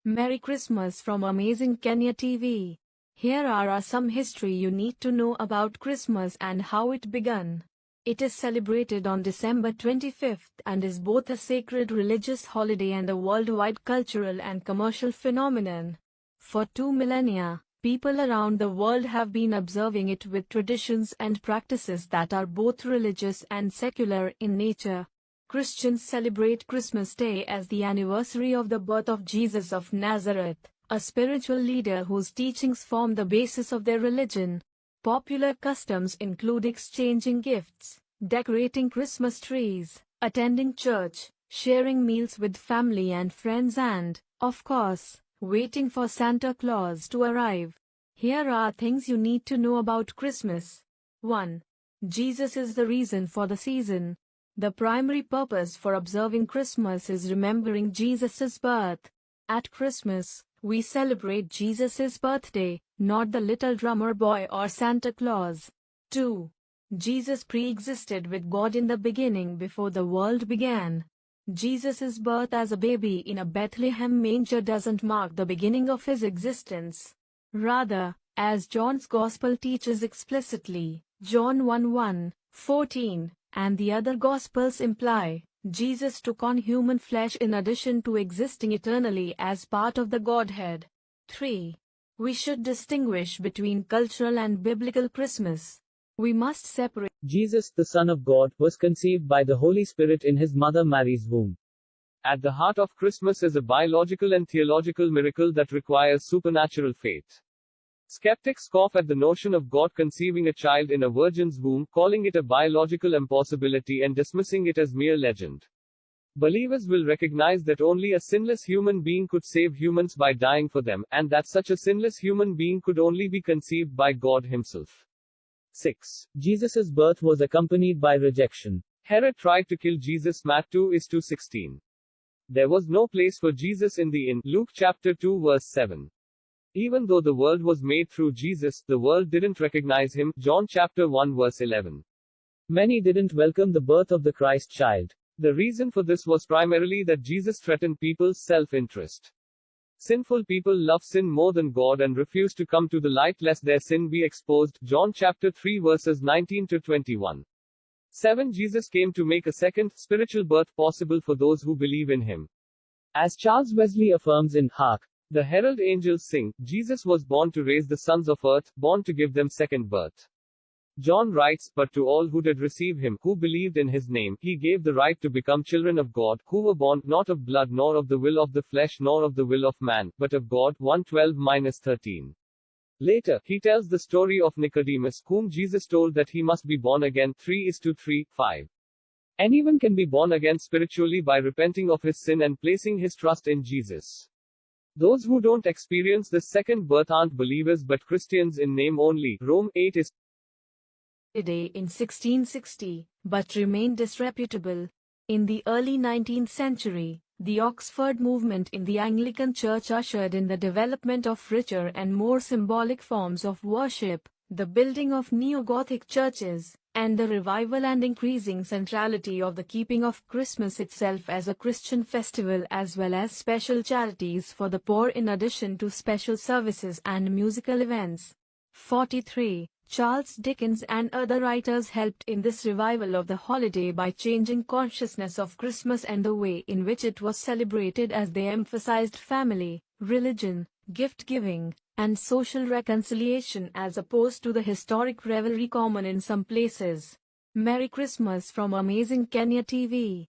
Merry Christmas from Amazing Kenya TV. Here are some history you need to know about Christmas and how it began. It is celebrated on December 25th and is both a sacred religious holiday and a worldwide cultural and commercial phenomenon. For 2 millennia, people around the world have been observing it with traditions and practices that are both religious and secular in nature. Christians celebrate Christmas Day as the anniversary of the birth of Jesus of Nazareth, a spiritual leader whose teachings form the basis of their religion. Popular customs include exchanging gifts, decorating Christmas trees, attending church, sharing meals with family and friends and, of course, waiting for Santa Claus to arrive. Here are things you need to know about Christmas. 1. Jesus is the reason for the season. The primary purpose for observing Christmas is remembering Jesus' birth. At Christmas, we celebrate Jesus' birthday, not the little drummer boy or Santa Claus. 2. Jesus pre-existed with God in the beginning before the world began. Jesus' birth as a baby in a Bethlehem manger doesn't mark the beginning of his existence. Rather, as John's Gospel teaches explicitly, John 1:14, and the other Gospels imply, Jesus took on human flesh in addition to existing eternally as part of the Godhead. 3. We should distinguish between cultural and biblical Christmas. We must separate. Jesus, the Son of God, was conceived by the Holy Spirit in his mother Mary's womb. At the heart of Christmas is a biological and theological miracle that requires supernatural faith. Skeptics scoff at the notion of God conceiving a child in a virgin's womb, calling it a biological impossibility and dismissing it as mere legend. Believers will recognize that only a sinless human being could save humans by dying for them, and that such a sinless human being could only be conceived by God himself. 6. Jesus' birth was accompanied by rejection. Herod tried to kill Jesus. Matt 2:16. There was no place for Jesus in the inn. Luke chapter 2 verse 7. Even though the world was made through Jesus, the world didn't recognize him. John chapter 1 verse 11. Many didn't welcome the birth of the Christ child. The reason for this was primarily that Jesus threatened people's self-interest. Sinful people love sin more than God and refuse to come to the light lest their sin be exposed. John chapter 3 verses 19-21. 7. Jesus came to make a second, spiritual birth possible for those who believe in him. As Charles Wesley affirms in Hark! The herald angels sing, Jesus was born to raise the sons of earth, born to give them second birth. John writes, but to all who did receive him, who believed in his name, he gave the right to become children of God, who were born, not of blood nor of the will of the flesh nor of the will of man, but of God. 1:12-13. Later, he tells the story of Nicodemus, whom Jesus told that he must be born again. 3:3-5. Anyone can be born again spiritually by repenting of his sin and placing his trust in Jesus. Those who don't experience this second birth aren't believers but Christians in name only. Rome 8 is Day in 1660, but remained disreputable. In the early 19th century, the Oxford movement in the Anglican Church ushered in the development of richer and more symbolic forms of worship, the building of neo-Gothic churches, and the revival and increasing centrality of the keeping of Christmas itself as a Christian festival as well as special charities for the poor in addition to special services and musical events. 43. Charles Dickens and other writers helped in this revival of the holiday by changing consciousness of Christmas and the way in which it was celebrated as they emphasized family, religion, gift-giving, and social reconciliation as opposed to the historic revelry common in some places. Merry Christmas from Amazing Kenya TV.